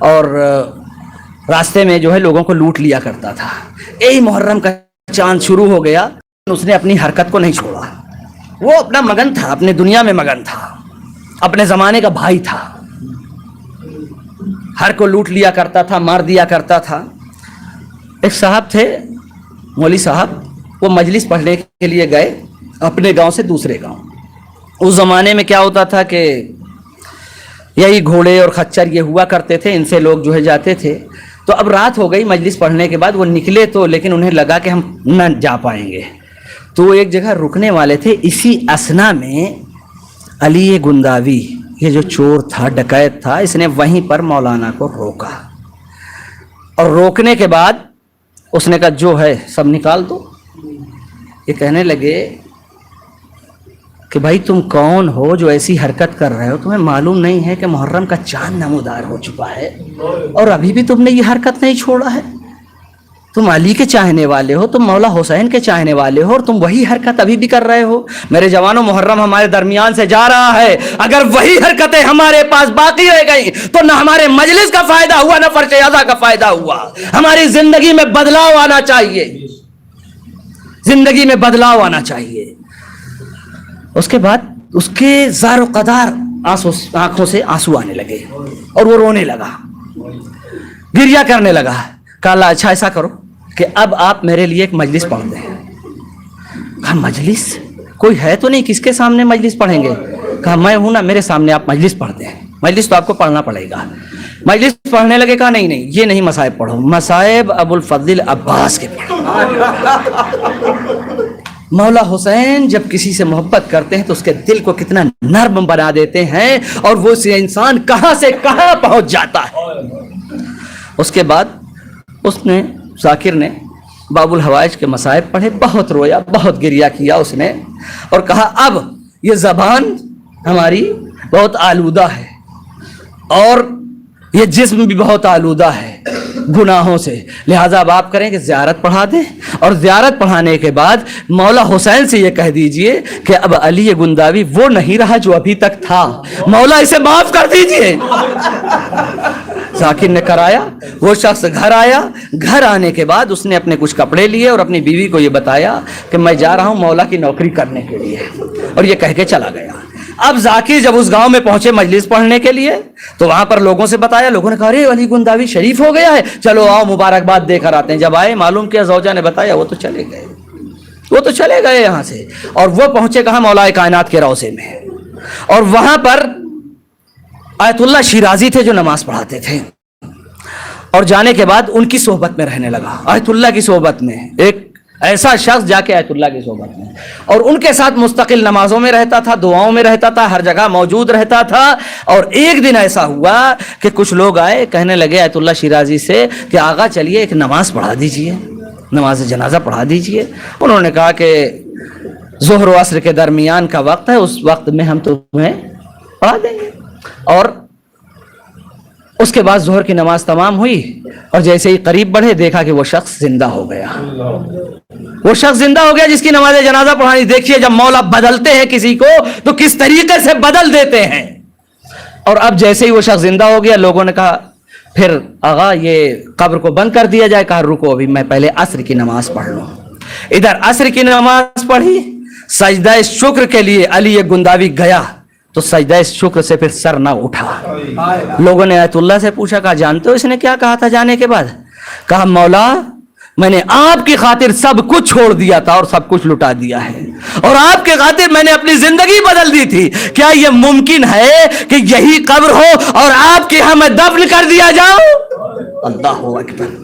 اور راستے میں جو ہے لوگوں کو لوٹ لیا کرتا تھا. یہی محرم کا چاند شروع ہو گیا, اس نے اپنی حرکت کو نہیں چھوڑا. وہ اپنا مگن تھا, اپنے دنیا میں مگن تھا, اپنے زمانے کا بھائی تھا, ہر کو لوٹ لیا کرتا تھا, مار دیا کرتا تھا. ایک صاحب تھے مولوی صاحب, وہ مجلس پڑھنے کے لیے گئے اپنے گاؤں سے دوسرے گاؤں. اس زمانے میں کیا ہوتا تھا کہ یہی گھوڑے اور خچر یہ ہوا کرتے تھے, ان سے لوگ جو ہے جاتے تھے. تو اب رات ہو گئی مجلس پڑھنے کے بعد, وہ نکلے تو لیکن انہیں لگا کہ ہم نہ جا پائیں گے, تو وہ ایک جگہ رکنے والے تھے. اسی اسنا میں علی گنداوی, یہ جو چور تھا, ڈکیت تھا, اس نے وہیں پر مولانا کو روکا, اور روکنے کے بعد اس نے کہا جو ہے سب نکال دو. یہ کہنے لگے کہ بھائی تم کون ہو جو ایسی حرکت کر رہے ہو؟ تمہیں معلوم نہیں ہے کہ محرم کا چاند نمودار ہو چکا ہے اور ابھی بھی تم نے یہ حرکت نہیں چھوڑا ہے؟ تم علی کے چاہنے والے ہو, تم مولا حسین کے چاہنے والے ہو, اور تم وہی حرکت ابھی بھی کر رہے ہو. میرے جوانوں, محرم ہمارے درمیان سے جا رہا ہے, اگر وہی حرکتیں ہمارے پاس باقی رہ گئی تو نہ ہمارے مجلس کا فائدہ ہوا, نہ فرش اعضا کا فائدہ ہوا. ہماری زندگی میں بدلاؤ آنا چاہیے, زندگی میں بدلاؤ آنا چاہیے. اس کے بعد اس کے زار و قدار آنکھوں سے آنسو آنے لگے اور وہ رونے لگا, گریہ کرنے لگا. کہا اللہ اچھا ایسا کرو کہ اب آپ میرے لیے ایک مجلس پڑھ دیں. کہا مجلس کوئی ہے تو نہیں, کس کے سامنے مجلس پڑھیں گے؟ کہا میں ہوں نا, میرے سامنے آپ مجلس پڑھ دیں. مجلس تو آپ کو پڑھنا پڑے گا. مجلس پڑھنے لگے. کہا نہیں نہیں, یہ نہیں مصائب پڑھو, مصائب ابو الفضل عباس کے پڑھو. مولا حسین جب کسی سے محبت کرتے ہیں تو اس کے دل کو کتنا نرم بنا دیتے ہیں, اور وہ انسان کہاں سے کہاں پہنچ جاتا ہے. اس کے بعد اس نے, ذاکر نے باب الحوائج کے مصائب پڑھے, بہت رویا, بہت گریہ کیا اس نے, اور کہا اب یہ زبان ہماری بہت آلودہ ہے اور یہ جسم بھی بہت آلودہ ہے گناہوں سے, لہٰذا اب آپ کریں کہ زیارت پڑھا دیں, اور زیارت پڑھانے کے بعد مولا حسین سے یہ کہہ دیجئے کہ اب علی گنداوی وہ نہیں رہا جو ابھی تک تھا, مولا اسے معاف کر دیجئے. ذاکر نے کرایا, وہ شخص گھر آیا. گھر آنے کے بعد اس نے اپنے کچھ کپڑے لیے اور اپنی بیوی کو یہ بتایا کہ میں جا رہا ہوں مولا کی نوکری کرنے کے لیے, اور یہ کہہ کے چلا گیا. اب ذاکر جب اس گاؤں میں پہنچے مجلس پڑھنے کے لیے تو وہاں پر لوگوں سے بتایا, لوگوں نے کہا ارے علی گنداوی شریف ہو گیا ہے, چلو آؤ مبارکباد دے کر آتے ہیں. جب آئے معلوم کیا, زوجہ نے بتایا وہ تو چلے گئے یہاں سے, اور وہ پہنچے کہاں, مولا کائنات کے روضے میں, اور وہاں پر آیت اللہ شیرازی تھے جو نماز پڑھاتے تھے, اور جانے کے بعد ان کی صحبت میں رہنے لگا. آیت اللہ کی صحبت میں, ایک ایسا شخص جا کے آیت اللہ کی صحبت میں, اور ان کے ساتھ مستقل نمازوں میں رہتا تھا, دعاؤں میں رہتا تھا, ہر جگہ موجود رہتا تھا. اور ایک دن ایسا ہوا کہ کچھ لوگ آئے, کہنے لگے آیت اللہ شیرازی سے کہ آقا چلیے ایک نماز پڑھا دیجئے, نماز جنازہ پڑھا دیجئے. انہوں نے کہا کہ ظہر و عصر کے درمیان کا وقت ہے, اس وقت میں ہم تمہیں پڑھا دیں گے. اور اس کے بعد ظہر کی نماز تمام ہوئی, اور جیسے ہی قریب بڑھے دیکھا کہ وہ شخص زندہ ہو گیا. وہ شخص زندہ ہو گیا جس کی نماز جنازہ پڑھانی. دیکھیے جب مولا بدلتے ہیں کسی کو تو کس طریقے سے بدل دیتے ہیں. اور اب جیسے ہی وہ شخص زندہ ہو گیا, لوگوں نے کہا پھر آغا یہ قبر کو بند کر دیا جائے. کہا رکو ابھی میں پہلے عصر کی نماز پڑھ لوں. ادھر عصر کی نماز پڑھی, سجدہ شکر کے لیے علی گنداوی گیا تو سجدہ شکر سے پھر سر نہ اٹھا. لوگوں نے آیت اللہ سے پوچھا, کہا جانتے ہو اس نے کیا کہا تھا جانے کے بعد؟ کہا مولا میں نے آپ کی خاطر سب کچھ چھوڑ دیا تھا اور سب کچھ لٹا دیا ہے, اور آپ کے خاطر میں نے اپنی زندگی بدل دی تھی. کیا یہ ممکن ہے کہ یہی قبر ہو اور آپ کے یہاں میں دفن کر دیا جاؤ؟ اللہ اکبر.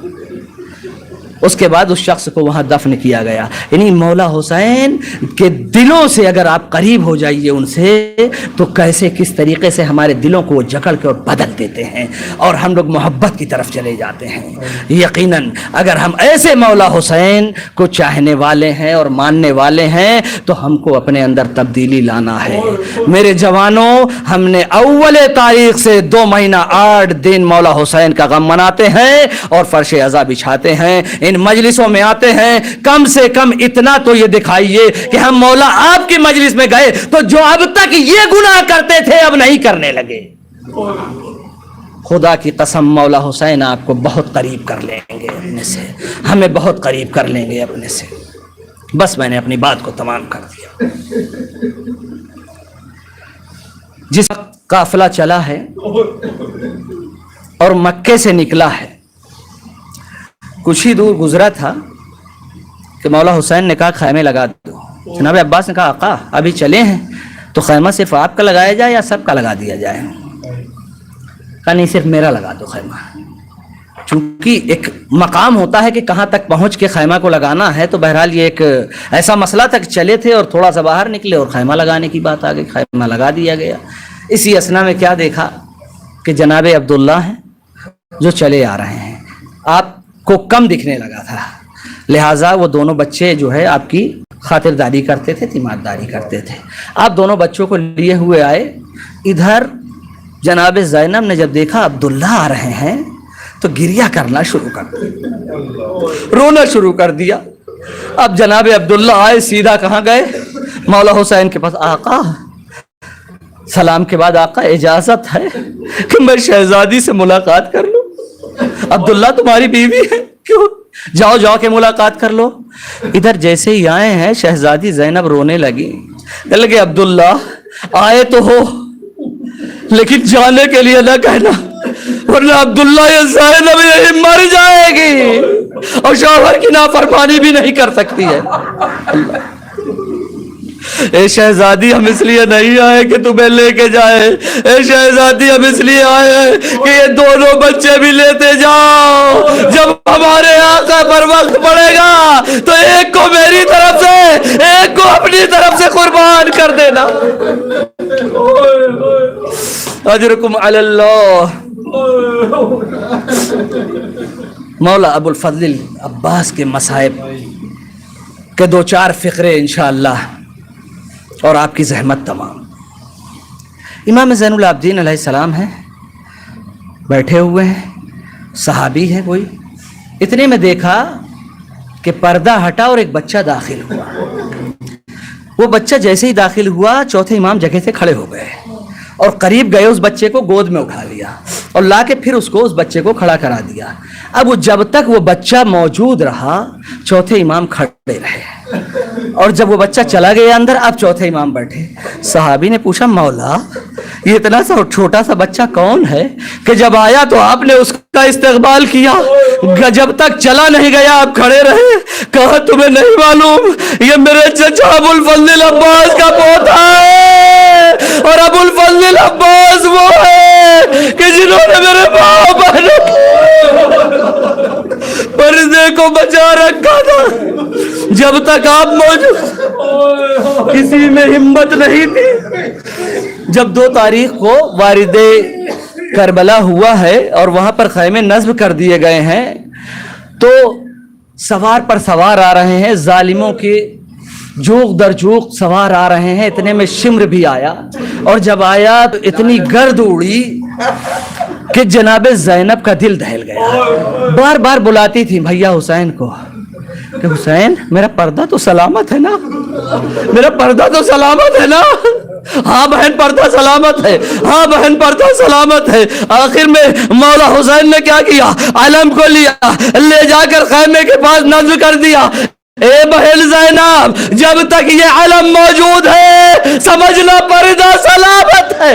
اس کے بعد اس شخص کو وہاں دفن کیا گیا. یعنی مولا حسین کے دلوں سے اگر آپ قریب ہو جائیے ان سے تو کیسے کس طریقے سے ہمارے دلوں کو وہ جکڑ کے اور بدل دیتے ہیں, اور ہم لوگ محبت کی طرف چلے جاتے ہیں. یقیناً اگر ہم ایسے مولا حسین کو چاہنے والے ہیں اور ماننے والے ہیں تو ہم کو اپنے اندر تبدیلی لانا ہے. میرے جوانوں, ہم نے اول تاریخ سے 2 مہینہ 8 دن مولا حسین کا غم مناتے ہیں اور فرش عزا بچھاتے ہیں, ان مجلسوں میں آتے ہیں. کم سے کم اتنا تو یہ دکھائیے کہ ہم مولا آپ کی مجلس میں گئے تو جو اب تک یہ گناہ کرتے تھے اب نہیں کرنے لگے. خدا کی قسم مولا حسین آپ کو بہت قریب کر لیں گے اپنے سے، ہمیں بہت قریب کر لیں گے اپنے سے۔ بس میں نے اپنی بات کو تمام کر دیا۔ جس وقت قافلہ چلا ہے اور مکے سے نکلا ہے، کچھ ہی دور گزرا تھا کہ مولا حسین نے کہا خیمے لگا دو۔ جناب عباس نے کہا آقا ابھی چلے ہیں تو خیمہ صرف آپ کا لگایا جائے یا سب کا لگا دیا جائے؟ کہا نہیں صرف میرا لگا دو خیمہ، چونکہ ایک مقام ہوتا ہے کہ کہاں تک پہنچ کے خیمہ کو لگانا ہے۔ تو بہرحال یہ ایک ایسا مسئلہ تک چلے تھے اور تھوڑا سا باہر نکلے اور خیمہ لگانے کی بات آ گئی، خیمہ لگا دیا گیا۔ اسی اسنا میں کیا دیکھا کہ جناب عبداللہ ہیں جو چلے آ رہے ہیں، آپ کو کم دکھنے لگا تھا، لہٰذا وہ دونوں بچے جو ہے آپ کی خاطرداری کرتے تھے، تیمارداری کرتے تھے۔ آپ دونوں بچوں کو لیے ہوئے آئے۔ ادھر جناب زینب نے جب دیکھا عبداللہ آ رہے ہیں تو گریہ کرنا شروع کر دیا، رونا شروع کر دیا۔ اب جناب عبداللہ آئے، سیدھا کہاں گئے؟ مولا حسین کے پاس۔ آقا سلام کے بعد آقا اجازت ہے کہ میں شہزادی سے ملاقات کر لوں؟ عبداللہ تمہاری بیوی ہے، کیوں؟ جاؤ جاؤ کے ملاقات کر لو۔ ادھر جیسے ہی آئے ہیں شہزادی زینب رونے لگی، کہنے لگے عبداللہ آئے تو ہو لیکن جانے کے لیے نہ کہنا، ورنہ عبداللہ یہ زینب یہی مر جائے گی اور شوہر کی نافرمانی بھی نہیں کر سکتی ہے۔ اے شہزادی ہم اس لیے نہیں آئے کہ تمہیں لے کے جائے، اے شہزادی ہم اس لیے آئے ہیں کہ یہ دونوں بچے بھی لیتے جاؤ، جب ہمارے آقا پر وقت پڑے گا تو ایک کو میری طرف سے ایک کو اپنی طرف سے قربان کر دینا۔ اجرکم علی اللہ۔ مولا ابو الفضل عباس کے مصائب کے دو چار فقرے انشاءاللہ اور آپ کی زحمت تمام۔ امام زین العابدین علیہ السلام ہیں، بیٹھے ہوئے ہیں، صحابی ہے کوئی، اتنے میں دیکھا کہ پردہ ہٹا اور ایک بچہ داخل ہوا۔ وہ بچہ جیسے ہی داخل ہوا چوتھے امام جگہ سے کھڑے ہو گئے اور قریب گئے، اس بچے کو گود میں اٹھا لیا اور لا کے پھر اس کو اس بچے کو کھڑا کرا دیا۔ اب وہ جب تک وہ بچہ موجود رہا چوتھے امام کھڑے رہے، اور جب وہ بچہ چلا گیا اندر اب چوتھے امام بیٹھے۔ صحابی نے پوچھا مولا یہ اتنا سا چھوٹا سا بچہ کون ہے کہ جب آیا تو آپ نے اس کا استقبال کیا، جب تک چلا نہیں گیا آپ کھڑے رہے؟ کہا تمہیں نہیں معلوم یہ میرے چچا ابو الفضل عباس کا پوتا ہے، اور ابو الفضل عباس وہ ہے کہ جنہوں نے میرے باپ پردے کو بچا رکھا تھا جب تک آپ موجود، کسی میں ہمت نہیں تھی۔ جب 2 تاریخ کو وارد کربلا ہوا ہے اور وہاں پر خیمے نصب کر دیے گئے ہیں تو سوار پر سوار آ رہے ہیں، ظالموں کے جوق در جوق سوار آ رہے ہیں۔ اتنے میں شمر بھی آیا، اور جب آیا تو اتنی گرد اڑی کہ جناب زینب کا دل دہل گیا۔ بار بار بلاتی تھی بھیا حسین کو کہ حسین میرا پردہ تو سلامت ہے نا، میرا پردہ تو سلامت ہے نا؟ ہاں بہن پردہ سلامت ہے، ہاں بہن پردہ سلامت ہے۔ آخر میں مولا حسین نے کیا کیا؟ علم کو لیا، لے جا کر خیمے کے پاس نصب کر دیا۔ اے بہن زینب جب تک یہ علم موجود ہے سمجھنا پردہ سلامت ہے،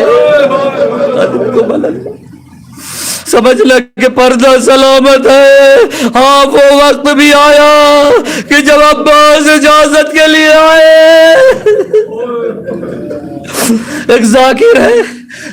سمجھ لگ کہ پردہ سلامت ہے۔ ہاں وہ وقت بھی آیا کہ جب عباس اجازت کے لیے آئے، ایک ذاکر ہے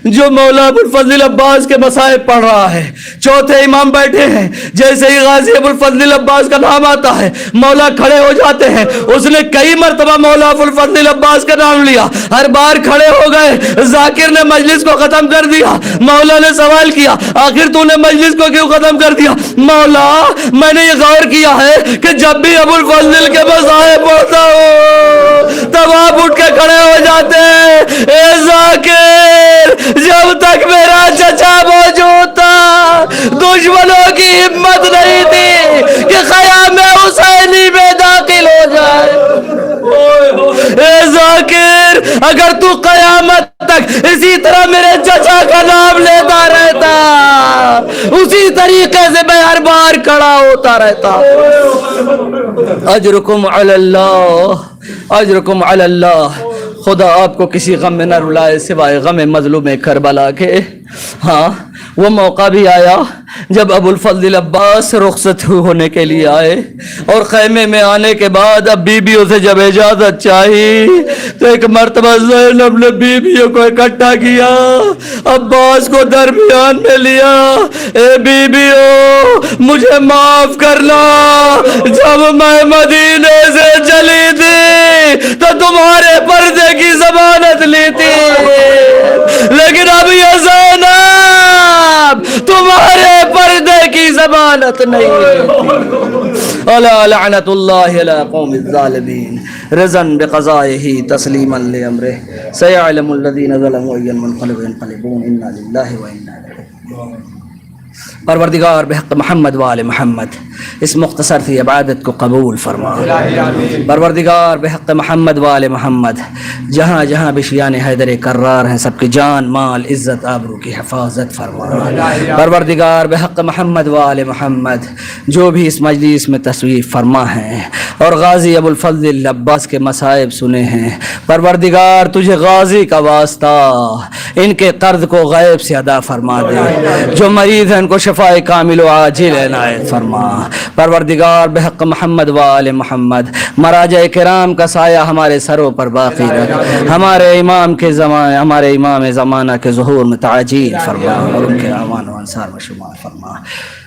جو مولا ابو الفضل عباس کے مصائب پڑھ رہا ہے، چوتھے امام بیٹھے ہیں، جیسے ہی غازی ابو الفضل عباس کا نام آتا ہے مولا کھڑے ہو جاتے ہیں۔ اس نے کئی مرتبہ مولا ابو الفضل عباس کا نام لیا، ہر بار کھڑے ہو گئے۔ ذاکر نے مجلس کو ختم کر دیا، مولا نے سوال کیا آخر تو نے مجلس کو کیوں ختم کر دیا؟ مولا میں نے یہ غور کیا ہے کہ جب بھی ابو الفضل کے مصائب پڑھتا ہوں تب آپ اٹھ کے کھڑے ہو جاتے ہیں۔ اے ذاکر جب تک میرا چچا موجود تھا دشمنوں کی ہمت نہیں تھی کہ خیام حسینی میں داخل ہو جائے۔ اے ذاکر اگر تو قیامت تک اسی طرح میرے چچا کا نام لیتا رہتا اسی طریقے سے میں ہر بار کھڑا ہوتا رہتا. اجرکم علی اللہ اجرکم علی اللہ. خدا آپ کو کسی غم میں نہ رلائے سوائے غم مظلوم کربلا کے. ہاں وہ موقع بھی آیا جب ابو الفضل عباس رخصت ہونے کے لیے آئے اور خیمے میں آنے کے بعد اب بیویوں سے جب اجازت چاہی تو ایک مرتبہ زینب نے بیویوں کو اکٹھا کیا, عباس کو درمیان میں لیا. اے بیویوں مجھے معاف کرنا, جب میں مدینے سے چلی تھی تو تمہارے پردے کی ضمانت لی تھی, لیکن اب یہ زینب تمہارے پردے کی ضمانت نہیں ہے. الا لعنت اللہ علی قوم الظالمین رضا بقضائہ تسلیما لامرہ سیعلم الذین ظلموا ای المنقلب ينقلبون انا للہ و انا الیہ راجعون. پروردگار بحق محمد و آل محمد اس مختصر سی عبادت کو قبول فرما. پروردگار بحق محمد و آل محمد جہاں جہاں بشیان حیدر کرار ہیں سب کی جان مال عزت آبرو کی حفاظت فرما. پروردگار بحق محمد و آل محمد جو بھی اس مجلس میں تشریف فرما ہیں اور غازی ابو الفضل عباس کے مصائب سنے ہیں, پروردگار تجھے غازی کا واسطہ ان کے قرض کو غیب سے ادا فرما دے. جو مریض ہیں ان کو شفاء کامل و عاجل عنایت فرما. پروردگار بحق محمد و آل محمد مراجع کرام کا سایہ ہمارے سروں پر باقی رکھ. ہمارے امام کے زمانے ہمارے امام زمانہ کے ظہور میں تعجیل فرما اور ان کے اعوان و انصار میں شمار فرما.